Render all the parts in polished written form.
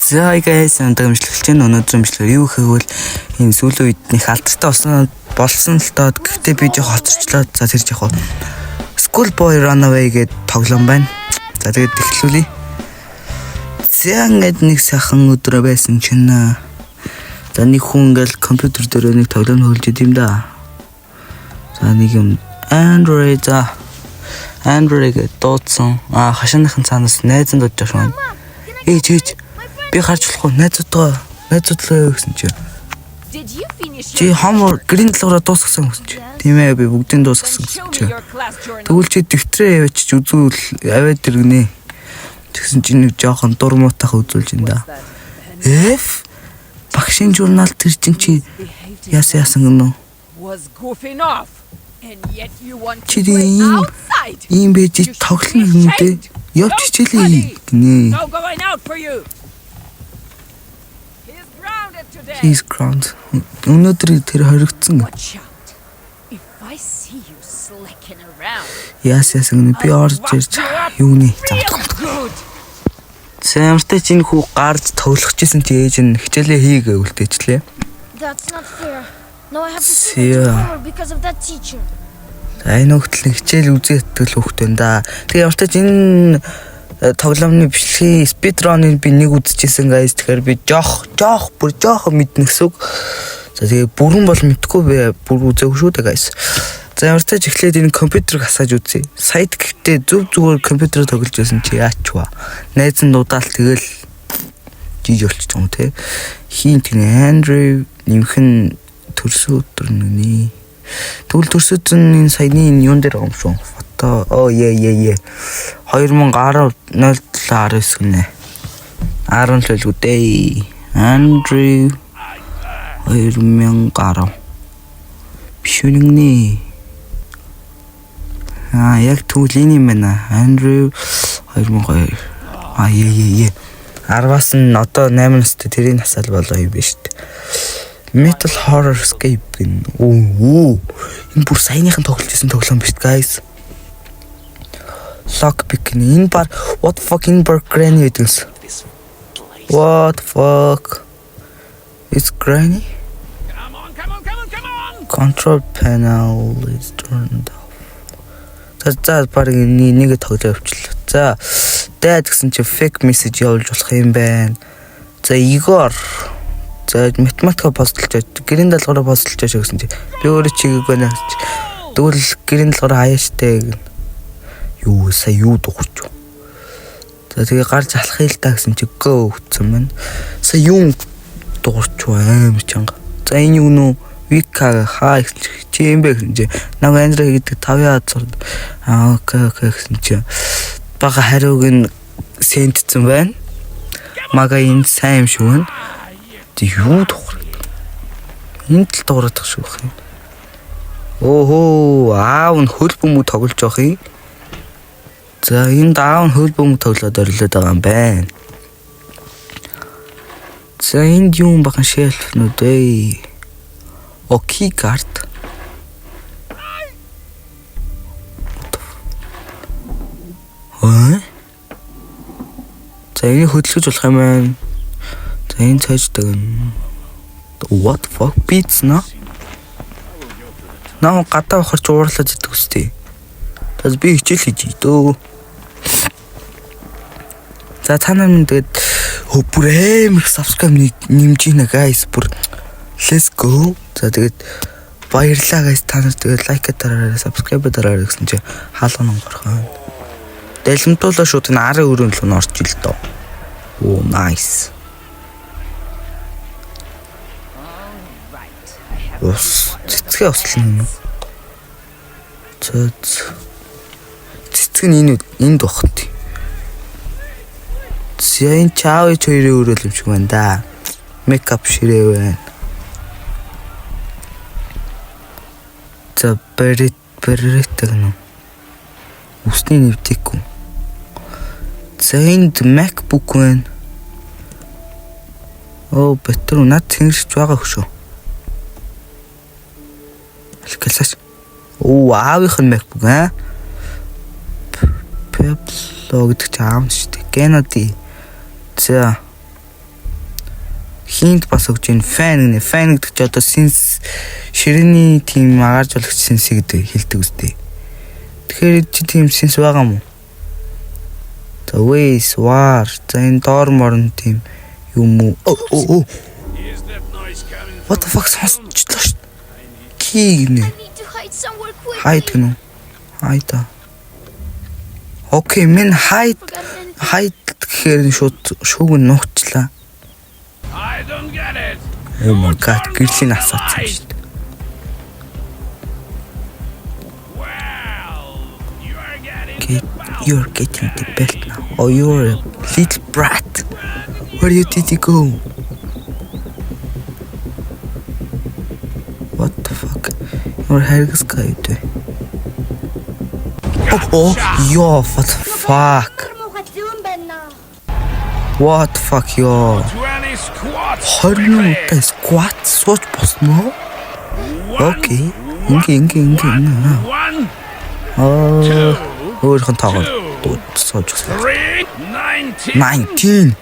За guys, өнөөдрөмжлүүлж байна. Өнөөдрөмжлөөр юу гэвэл энэ сүүлийн үед нэг алдартай болсон л доо. Гэхдээ би жоо хоцорчлоо. За тэр жоо Schoolboy Runaway гэдэг тоглоом байна. За тэгээд эхлүүлье. За ингээд нэг сайхан өдрөө байсан чинь за нэг хүн ингээл компьютер дээр нэг тоглоом хөлж идэм да. За нэг юм Android гэдэг дуудсан. Хашааныхын цаанаас найзан дуудаж байна. Ээж би харж болохгүй найзуудлаа гэсэн чи. Чи хамар грин талаараа дуусгасан гэсэн чи. Тийм ээ би бүгдийг дуусгасан гэсэн чи. Тэгвэл чи дэвтрээ яваач үзүүл аваад иргэнэ. Тэгсэн чи нэг жоохон дурмуутах үзүүлж энэ да. Багшийн журнал тэр чи яасан гэнэ. Чи ийм байж тоглоно юмдээ явж хичээлээ гинэ. He's ground. Өнөөдөр тэр хоригдсон. Яасан би орж ирж юуны Сэмэртэй чинь хүү гарч тоглохчихсэн чи ээж нь хичээлээ хий гэвэл дэжлээ. That's not fair. No, I have to sit at because of that teacher. Энэ хөлтөл хичээл үзээ ятгал хөхтөн да. Тэгээ ямартай энэ тоглоомны бичлэгийн speedrun-ыг би нэг үзчихсэн guys. Тэгэхээр би бүр жоох мэднэсүг. За тэгээ бүрэн бол мэдхгүй би бүр үзээгүй шүү дээ guys. За ямартай ч эхлээд энэ компьютерыг хасааж үзье. Сая гэхдээ зүгээр компьютерээр тоглож байсан чи яач вэ? Найз нь удаал тэгэл жиж болчих юм те. Хин тийм Andrew нэмхэн төрсөн өдөр нүний. Тэгвэл төрсөн өдөр энэ саяны юун дээр байгаа юм шүү. Фото 2010-07-19 гинэ. 10 л үдээ. Andrew 2010 бишүнэгний. Яг түүлийн юм байна. Andrew 2002. 10-аас нь одоо 8 настай тэрийн насаал болоо юм биш үү? Metal Horror Escape гэн. Энэ бүр саяныхан тоглож байсан тоглоом биш guys. Lockpick энэ бар what the fuck in bar granny гэдэгс. What the fuck is granny? Come on. Control panel is turned off. За баг нэг тоглож авчлаа. За dad гэсэн чи fake message явуулж болох юм байна. За Игор за математика постолж гэрийн даалгавраа постолж гэсэн чи би өөрөө чигийг байна гэж. Тэгвэл гэрийн даалгавраа хаяаштай гэн. Юу дуурч. За тэгээ гарч алхахыг л та гэсэн чи go гэсэн байна. Сая юу дуурч амар чанга. За энэ юу нөө Вика хаа чи юм бэ гэсэн чи нэг Андре гэдэг 5 яад зурд. Окей гэсэн чи бага хариуг нь сентцэн байна. Мага энэ сайн юм шүү байна. Юу дуурах. Энд л дуурах шүү хэ. Аав нь хөл бөмбөг тоглож явах юм. За энэ даав нь хөл бөмбөг тоглоод орилоод байгаа юм байна. За энд юм бахан шелф нүд ээ. Окей карт. За энэ хөдөлгөж болох юм байна. За энэ цаашдаг. What the fuck beats на? Наа гадаа авахч уурлаад идэх үстэй. Тас би хичээл хийж дөө. За цаанаа минь тэгээд бүр амар subscribe нэмж гинэ guys. Бүр let's go. За тэгээд баярлалаа guys. Та нар тэгээд лайк дараарай, subscribe дараарай гэсэн чи хаалган горхон. Дэлгэмтүүлээ шууд энэ арын өрөөнлөө н орч ил доо. Nice. Цэцгээ ослно. Цэцэг нь энд бохот. Зэн чаавч хоёрын өрөөл юм шиг байна да. Мейкап ширээ байна. За бэрет гэнэ. Усны нэвтэхгүй. За энд MacBook байна. Бэтэр над тэнгэрч байгаа хөшөө. Алкалсаж. Аавынх нь MacBook Pebble гэдэг ч аав нь шүү дээ. Kennedy. За Хинт бас өгч ийн фэн гэнэ. Фэн гэдэг чи одоо синс ширээний тийм агаарж болгоч синс гэдэг хэлдэг үстэй. Тэгэхээр чи тийм синс байгаа мó? The ways war. За энэ доор морн тийм юм уу? Оо. What the fuck сонсчлоо шүү. Кигнэ. I need to hide somewhere quickly. Хайд гэнэ. Хайда. Окей, мен хайд гэхээр шууд шүүг нь нуугчлаа. I don't get it. Oh my god, гэрлийн асуусан шүү дээ. Well, You're getting the belt now. Oh, you're a little brat. Where did you go? What the fuck? Your харгас гайд. Oh, yo, what the fuck? What the fuck, yo? 20 squats. 20 минутаа squat сууж босноо? Окей. Ингээ. One, Өөрхөн тоогоо сууж гисэн. 19.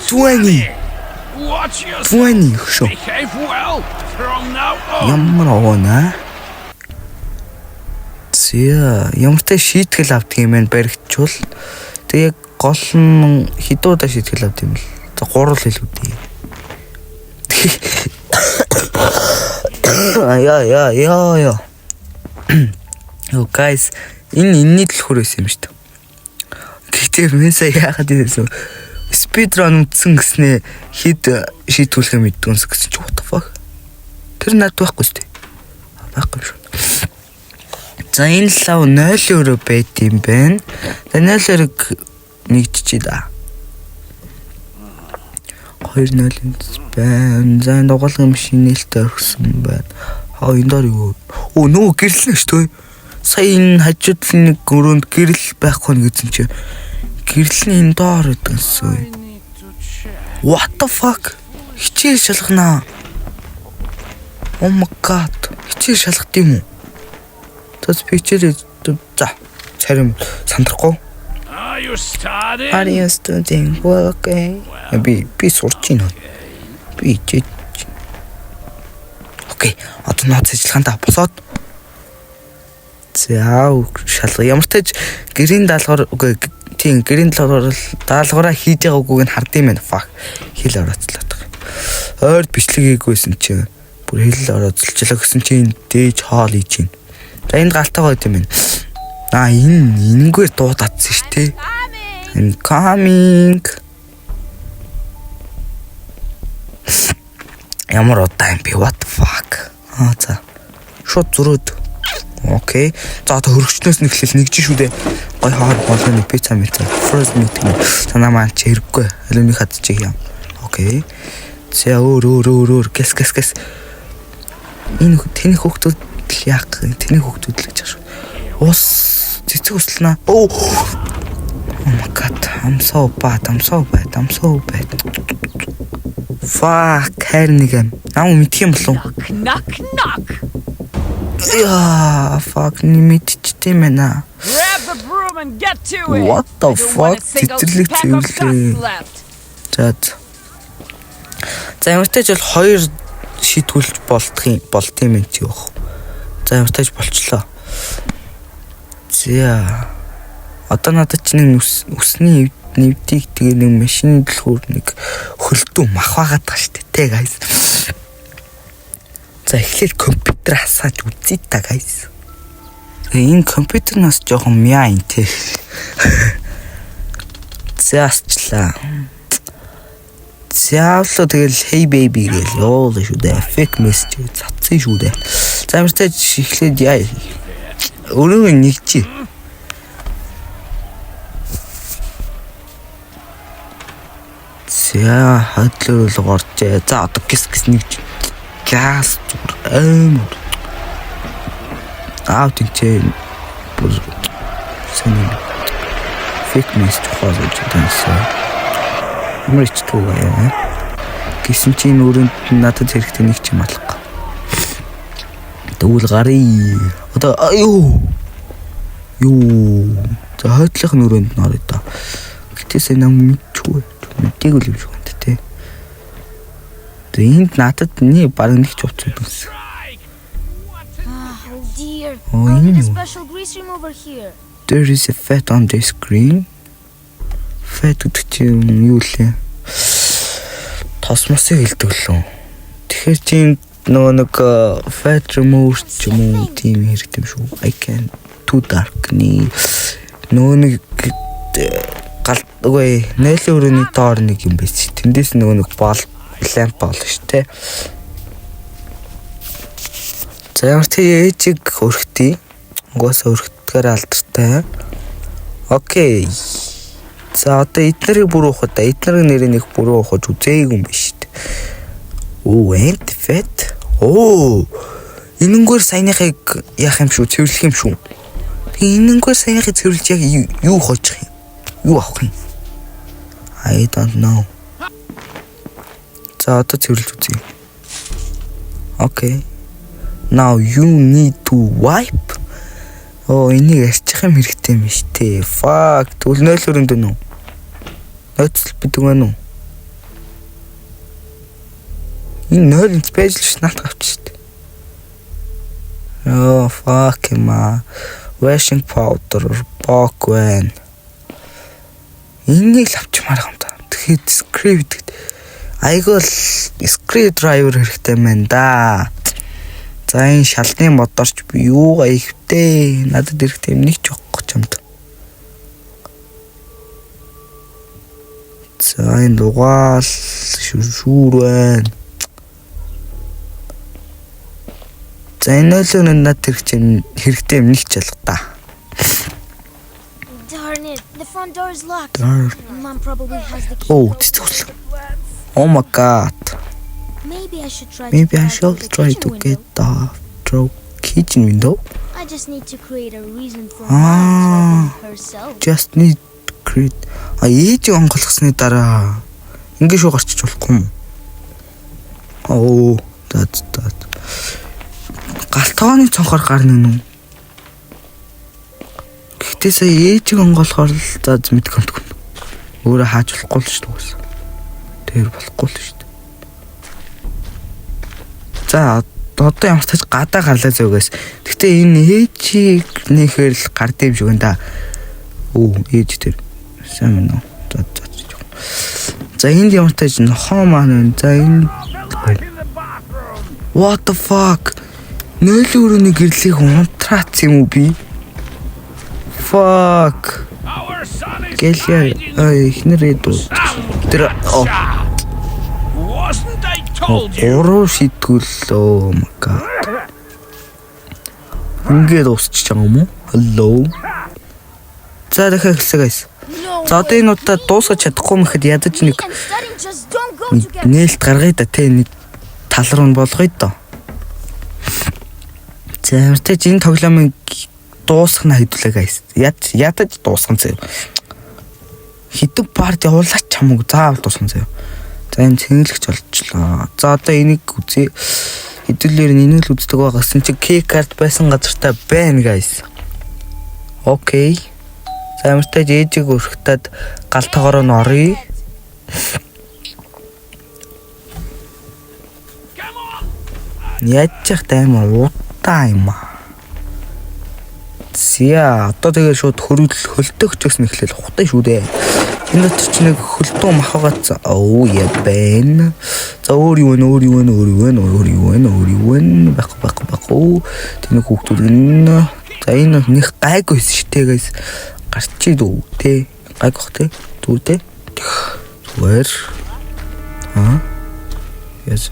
20. Watch yourself. 20 шүү. Behave well from now on. Ямар овоона? Зя, ямартай шийтгэл авдаг юм байна баригчвал. Тэгээ гол нь хідуудаа шийтгэл авдаг юм л. За 3 л хэлүүдээ. Яа. Oh guys, энэний төлхөр байсан юм шүү дээ. Гэхдээ меса яагаад гэсэн speedrun үтсэн гэснээ хэд шийдвүүлэх юм мэддгүнс гэсэн чи what the fuck. Тэр над байхгүй шүү дээ. Байхгүй шүү. За энэ лав 0-өөр байт юм байна. За 0-ыг нэгдчихээ да. 2-0 байна. За энэ дугаалгын машин нээлттэй орхисон байна. Энэ доор юу? Нөө гэрлэнэ шүү дээ. Сая энэ хажуудлын нэг өрөөнд гэрэл байхгүй гэсэн чи гэрлэн энэ доор гэдэгсэн. What the fuck? Хичээл шалгана. Oh my god. Хичээл шалгад юм уу? Тэс пичээр за царим сандрахгүй. Are you studying? Are you studying? Okay. Би сурч байна. Би чич. Окей. Одоо нууц ажиллагаандаа босоод за шалга ямар ч таж гэрийн даалгавар үгүй тийм гэрийн даалгавраа хийж байгаагүй нь хардсан юм байна. Fuck. Хэл орооцлоод байгаа. Ойрд бичлэг хийгүйсэн чи бүр хэл орооцолчлоо гэсэн чи дээж хоол хийж байна. За энд галтайгаа байт юм байна. Энэгээр дуудаадсан шүү дээ. I'm coming. Ямар удаан би what the fuck. За. Шууд зөрөөд. Окей. За одоо хөргөчнөөс нэглэл нэгж шүү дээ. Гой хоор болгоны пицца мэлцээ. First meeting. Танаа маань ч хэрэггүй. Алууны хадчих юм. Окей. За өөр гэс. Энэ тэний хүүхдүүд л яах вэ? Тэний хүүхдүүд л гэж байна шүү. Ус цэцэг өслөнө. Oh my god. I'm so bad. Fuck, хэрнэгэм. Наа мэдх юм болов? Knock. Яа, fuck, нэмэтчтэй мэнэ. Grab the broom and get to it. What the I don't want fuck? a single Цэцэрлэг pack of цэвэрлээ. guts left. За ямартай ч бол 2 шийдвэрлж болт юм энэ чи яах. За ямартай ч болчлоо. За. Одоо надад ч нэг үсний нэвдийг тэгээ нэг машин дэлгүүр нэг хөлтөө мах байгаад байгаа шүү дээ guys. За эхлээд компьютер асааж үзье та guys. Энэ компьютернаас жоохон мяа юм те. Заачлаа. Заавлаа тэгэл hey baby гэл ёолоо шүү дээ. Fake message цацсан шүү дээ. За ямартай эхлээд яа. Өөрөө нэгжи. За хадлал горчээ. За одоо гис нэг газ амар. Тэнцээ бүр сэний fake message хоолойч дэнсэ. Мөрч туугаа. Гисэн чинь өрөөнд надад хэрэгтэй нэг ч юм алга. Дүүл гарыг. Одоо юу. За хойдлох нь өрөөнд норё да. Гэтээсээ нам мэдчихгүй. Мэдээгүй л юм шиг байна те. Энд надад баг нэг ч утсан байсан. Oh dear. Oh, I'll need a ew. special grease remover here. There is a fat on the screen. Fat гэдэг чинь юу лээ? Тосмосыг хэлдэг лөө. Тэгэхээр чинь нөгөө нэг fat remover ч юм уу тийм хэрэгтэй юм шүү. I can too dark ний. Нөгөө нэг үгүй нээлтийн өрөөний доор нэг юм байс. Тэндээс нөгөө нэг бол ламп болно шүү дээ. За ямар ч ээжиг өрхтий. Угаасаа өрхтгээр алдартай. Окей. За одоо эднэрийг бүр уухад эднэрийн нэрийг нэг бүр уухаж үзээгүй юм биш шүү дээ. Оо, and fat. Оо. Энэнгээр саяныхыг яах юм шүү? Цэвэрлэх юм шүү. Энэнгээр саяныхыг цэвэрлж яг юу хоочих юм? Юу авах юм? I don't know. За одоо цэвэрлж үзье. Okay. Now you need to wipe. Oh, энийг арчих юм хэрэгтэй юм шүү дээ. Fuck. Тэгвэл 0 өрөнд өнө. Нөөцөл бидэг байна уу? Энэ 0 спешиал ш наат авчих шүү дээ. Oh, fuck юм. Washing powder, bogwan. Энийг л авчмаар юм да. Тэгэхэд screwdriver хэрэгтэй байна да. За энэ шалны модорч би юу аяхвтэй. Надад хэрэгтэй юм нэг ч өгөх гэж юм да. За энэ дугаал шүүр байна. За энэ л надад хэрэгтэй юм нэг ч ялга да. Darn it, the front door is locked. Darn. Mom probably has the key. Oh, oh my god. Maybe I should try to get the kitchen window. I just need to create a reason for Ah. Mom to open herself. Just need to create. Ээж онголгосны дараа ингэ шүү гарчиж болохгүй юм. Oh, that's that. Галтгооны цонхоор гарна нү. Гэхдээ сая ээжиг онголохоор л за мэдгүй. Өөрөө хааж болохгүй л шүү дээ. Тэр болохгүй л шүү дээ. За одоо ямар ч тач гадаа гарлаа зөөс. Гэхдээ энэ ээжийг нэхэр л гардыг шиг энэ да. Оо ээж тэр. Сайн байна уу? За энд ямар ч тач нохоо маань. За энэ What the fuck? Нойлын өрөөний гэрлийг унтраац юм уу би? Fuck. Гэлээ эхнэрээ дуу. Тэр Wasn't I told you? Ороо шитгүүл oh my god. Ингээд уусчих байгаа юм уу? Hello. За дахиад хэлсэй guys. За одоо энэ удаа дуусгаж чадахгүй мэхэд ядаж нэг And studying just don't go together. нээлт гаргая да те нэг тал руу нь болгоё да. За ямартай энэ тоглоомыг дуусгах нь хэдүүлээ guys. Ядаж дуусгах заяа. Хитэг парт явуулаач чамаг заавал дуусгах заяа. За энэ цэнгэлэгч болчлоо. За одоо энийг үзье. Хэдүүлээр нь энийг л үздэг байгасан чи key card байсан газартаа байна guys. Окей. За ямартай ээжиг өрхтөд галтгоороо нь оръё. Яачих тайм удаа юм аа. Зя одоо тэгээ шууд хөлтөх гэсэн эхлээл хутай шүү дээ. Энэ дотор ч нэг хөлтөө махгац оо я бэн. За өөр юу вэ? Бах. Тэний хүүхдүүд энэ. За энэ нэг гайгүй штэй guys. Гарчий дүү те. Гайгох те. Дүү те. Зүгээр. Yes.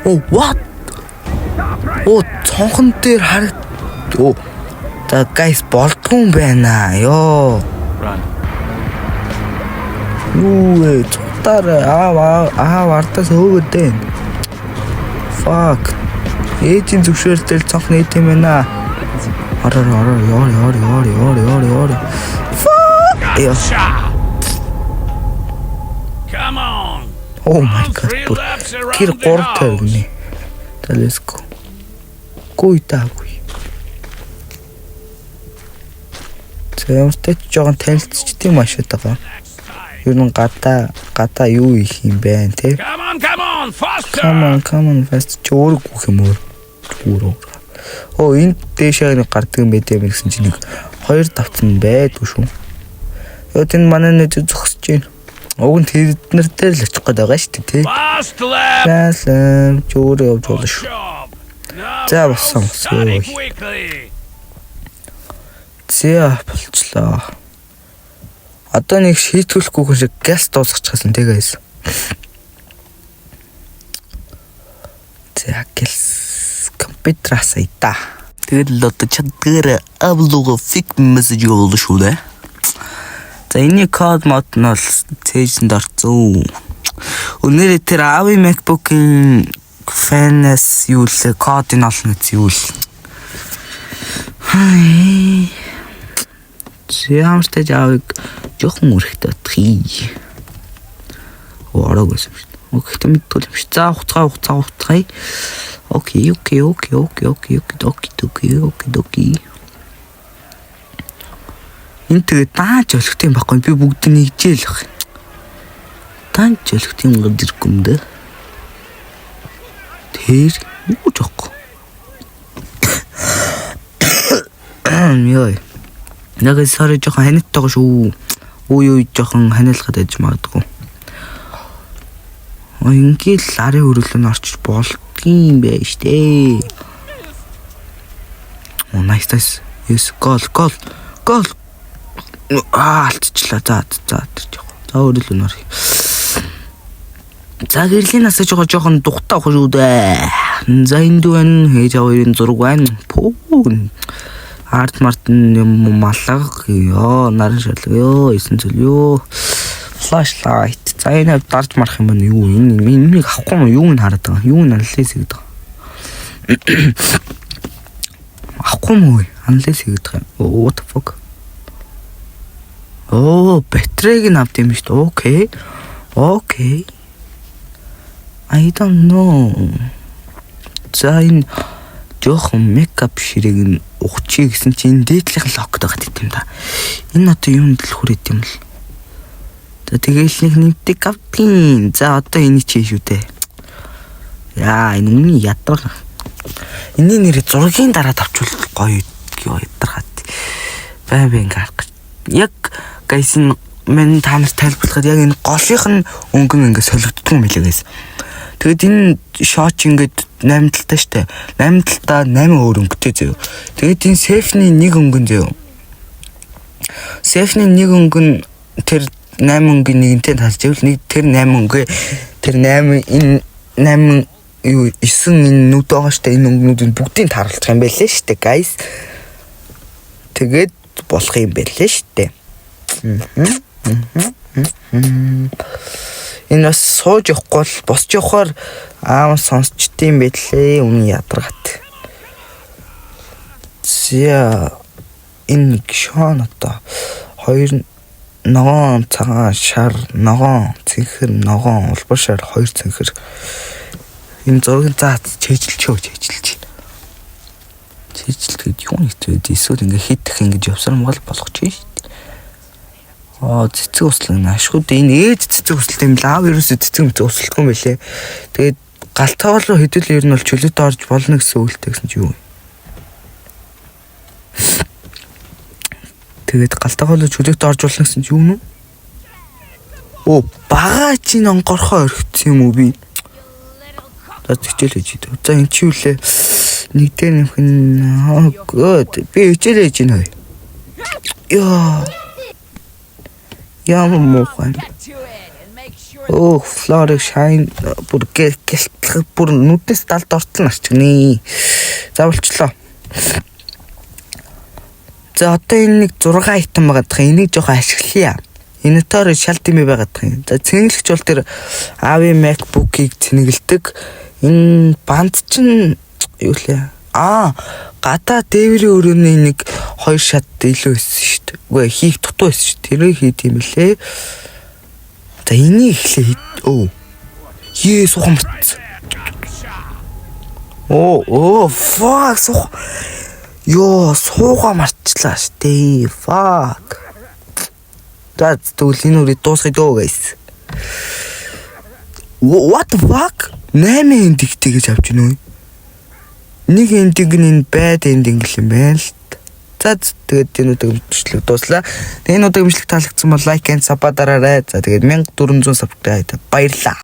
Oh what? Oh цонхон дээр харагд. Oh. За guys болдгүй юм байна ёо. Run. Юу цутаар ардаас хөөгдөө. Fuck. Ээжийн зөвшөөрөлтөөр цонхон ээт юм байна. Ороо. Fuck. Come on. Oh my god. Кир гортер гинэ. Let's go. Гуй таагүй. Сэмэртэй жоохон танилцчихдээ машаад байгаа. Юу н гадаа юу их юм бэ те? Come on, faster! Come on, fast чөөрөг гүх юм уу? Чөөрөг. Оо энэ дэшээ нэг гардаг юм байт юм гэсэн чинь нэг 2 давтан байдгүй шүү. Яа тэн манай нэг зогсож байна. Уг нь тэднэр дээр л очих гээд байгаа шүү дээ тий. Fast lap! Яасан чөөрөг явж болно шүү. За болсон. За болчлоо. Одоо нэг шийтгүүлэхгүй шиг газ дуусчихсан тэгээс. За газ компьютераас айта. Тэгэл одоо чадгаар авлого фик мессеж явуулж шүү дээ. За энэ код мод нь бол цээжинд орцсон. Өнөөдөр тэр Avi MacBook-ийн фэнэс юу л код нь олно гэсэн юу л. Хай. Ямартай Авиг жоохон өрхтэй батхий. Орог байсан шүү дээ. Окей, мэдгүй юм шиг. За хуцгаа. Окей. Энэ тэгээ дааж олох тийм байхгүй. Би бүгд нэгжээл ах. Дааж олох тийм гэрдэргүй юм даа. Тэр юу жоох. Яа. Нэг сарай жоохон ханиттайгаа шүү. Үй жоохон ханиалгаад байж магадгүй. Ингээл арын хөрөлөнд орчих болдгийм байж тээ. Nice. Yes, goal. Алтчлаа. За жоох. За хөрөлөнд ор. За гэрлийн насаж жоохон духтаа ах шүү дээ. За энд байна. Хээж аварын зураг байна. Пүүн. Арт мартын юм маллаг ёо нарийн шалгал ёо 9 цөл ёо флашлайт за энэ дарж марах юм байна юу энийг авахгүй юм юу н хараад байгаа юу н анализ хийгээд байгаа авахгүй юм анализ хийгээд байгаа what the fuck батарейг нь авт юм шүү дээ окей I don't know за энэ жоохон мейкап ширээг нь ухчих гэсэн чинь дээдлийнх нь локд байгаа юм да. Энэ одоо юунд л хүрээд юм л. За тэгээл нэг нэмтэг автгийн. За одоо энийг чи шүү дээ. Яа энэ үний ядрах. Энийн нэр зургийн дараа тавчвал гоё ядрахад. Бай ингээ харах гэж. Яг гайс нь мен та нарт тайлбарлахад яг энэ голынх нь өнгөн ингээ солигддгүй юм билээ гайс. Тэгэд энэ шоч ингээд 8 талтай штэ. 8 талдаа 8 өөр өнгөтэй зөө. Тэгэд энэ сейфний нэг өнгөн зөө. Сейфний нэг өнгөн тэр 8 өнгөний нэгэнтэй талж ивэл нэг тэр 8 өнгөө тэр 8 энэ 8 юу 9 энэ нүд байгаа штэ. Энэ өнгөнүүдийг бүгдийг тааруулчих юм байлээ штэ guys. Тэгэд болох юм байлээ штэ. Энэ бас сууж явахгүй бол босч явахаар аав сонсчдсан байлээ үнэн ядаргат. Зя энэ гшон одоо 2 ногоон цагаан шар ногоон цэнхэр ногоон улбар шар 2 цэнхэр энэ зургийн заац чэжилж. Чэжилгээд юу нэгтэй эсвэл ингээ хитэх ингэж явсаар мгал болгоч шүү дээ. Цэцэг услаг ашгууд энэ ээж цэцэг услалтай юм лав ерөөсөө цэцэг услалгүй юм байлээ. Тэгээд галтгаал руу хэдүүл ер нь бол чөлөөт орж болно гэсэн үгтэй гэсэн чи юу. Тэгээд галтгаал руу чөлөөт орж болно гэсэн чи юу нү? Бага чи онгорхоо орхицсан юм уу би? За хичээл хийж дээ. За энэ чи юу лээ? Нэг дээр нэмэх нь би хичээл хийж байна. Ямар муухай. Florida shine бүр гэлтлэх бүр нүдээс далд ортол нарчгнээ. За болчлоо. За одоо энэ нэг 6 айтем байгаа дах. Энийг жоохон ашиглая. Энэ тоор шал тэмээ байгаа дах. За цэнгэлэгч бол тэр Avi MacBook-ийг цэнгэлдэг. Энэ банд чинь юу лээ? Гадаа дээврийн өрөөний нэг 2 шат илүү байсан шүү дээ. Үгүй хийх дутуу байсан шүү. Тэрийг хийх юм лээ. За энийг эхлэе. Сухамт. Fuck. Ёо, суугаа марчлаа штэ. Fuck. Тэгвэл энэ үрийг дуусгая дөө guys. What the fuck? 8 эндигтэй гэж авч гинөө. Нэг эндиг нь bad ending юм байна л. За тэгээд энэ удаагийн бичлэг дууслаа. Тэгээд энэ удаагийн бичлэг таалагдсан бол like and sub дараарай. За тэгээд 1400 subscribe баярлаа.